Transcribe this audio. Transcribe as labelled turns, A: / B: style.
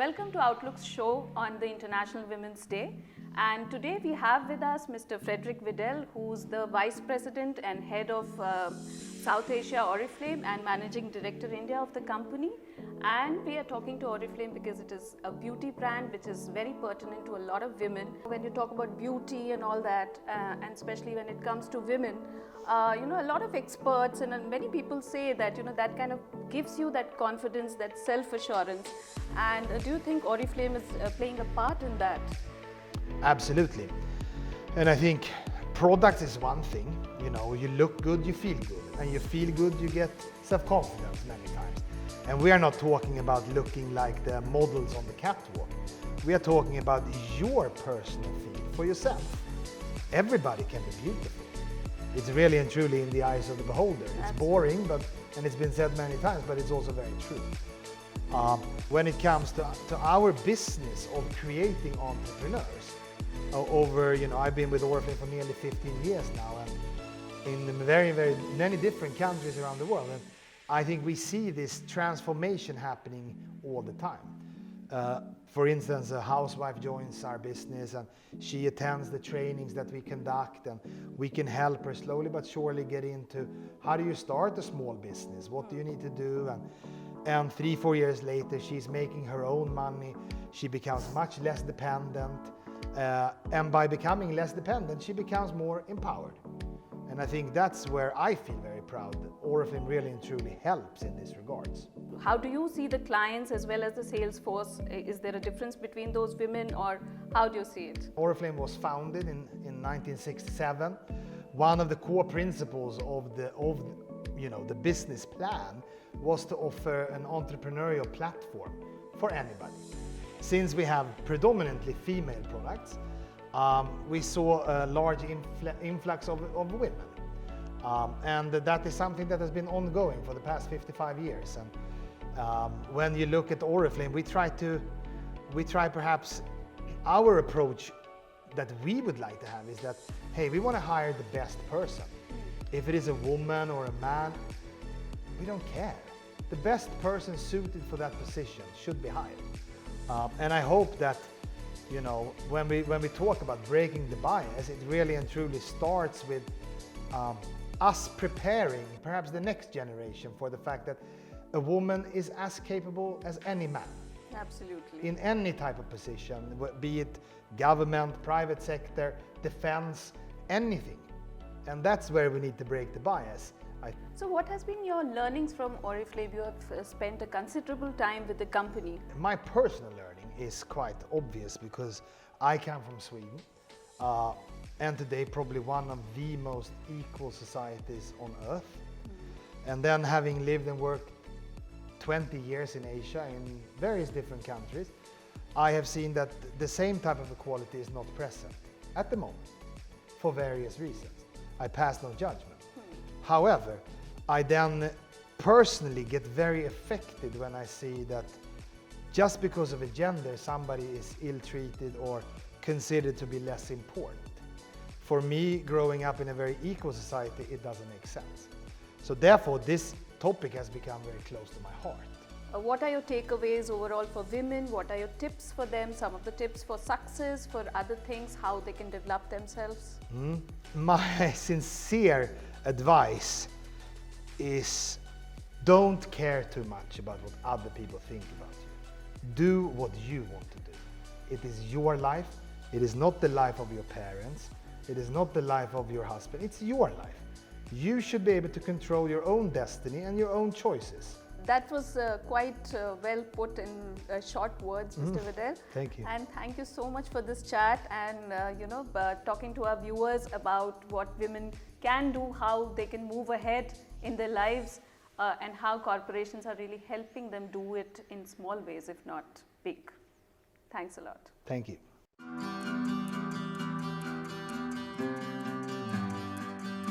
A: Welcome to Outlook's show on the International Women's Day. And today we have with us Mr. Fredericwidell, who's the Vice President and Head of South Asia Oriflame and Managing Director India of the company. And we are talking to Oriflame because it is a beauty brand which is very pertinent to a lot of women. When you talk about beauty and all that, and especially when it comes to women, a lot of experts and many people say that, that kind of gives you that confidence, that self-assurance. And do you think Oriflame is playing a part in that?
B: Absolutely. And I think products is one thing. You look good, you feel good. And you feel good, you get self-confidence many times. And we are not talking about looking like the models on the catwalk. We are talking about your personal feel for yourself. Everybody can be beautiful. It's really and truly in the eyes of the beholder. It's boring, and it's been said many times, but it's also very true. When it comes to our business of creating entrepreneurs, I've been with Oriflame for nearly 15 years now, and in very, very many different countries around the world. And I think we see this transformation happening all the time. For instance, a housewife joins our business and she attends the trainings that we conduct, and we can help her slowly but surely get into how do you start a small business, what do you need to do, and 3-4 years later she's making her own money, she becomes much less dependent, and by becoming less dependent she becomes more empowered. And I think that's where I feel very proud that Oriflame really and truly helps in this regards.
A: How do you see the clients as well as the sales force? Is there a difference between those women, or how do you see it?
B: Oriflame was founded in 1967. One of the core principles of the business plan was to offer an entrepreneurial platform for anybody. Since we have predominantly female products, we saw a large influx of women. And that is something that has been ongoing for the past 55 years. And when you look at Oriflame, we try perhaps our approach that we would like to have is that, hey, we want to hire the best person. If it is a woman or a man, we don't care. The best person suited for that position should be hired. And I hope that when we talk about breaking the bias, it really and truly starts with us preparing perhaps the next generation for the fact that a woman is as capable as any man.
A: Absolutely.
B: In any type of position, be it government, private sector, defense, anything. And that's where we need to break the bias.
A: So what has been your learnings from Oriflame? You have spent a considerable time with the company.
B: My personal learning is quite obvious because I come from Sweden, and today probably one of the most equal societies on earth. And then having lived and worked 20 years in Asia in various different countries, I have seen that the same type of equality is not present at the moment for various reasons. I pass no judgment. However, I then personally get very affected when I see that just because of a gender somebody is ill-treated or considered to be less important. For me, growing up in a very equal society, it doesn't make sense. So therefore, this topic has become very close to my heart.
A: What are your takeaways overall for women? What are your tips for them? Some of the tips for success, for other things, how they can develop themselves?
B: My sincere advice is don't care too much about what other people think about you. Do what you want to do. It is your life. It is not the life of your parents. It is not the life of your husband. It's your life. You should be able to control your own destiny and your own choices.
A: That was quite well put in short words, Mr. Widell.
B: Thank you.
A: And thank you so much for this chat and talking to our viewers about what women can do, how they can move ahead in their lives, and how corporations are really helping them do it in small ways, if not big. Thanks a lot.
B: Thank you.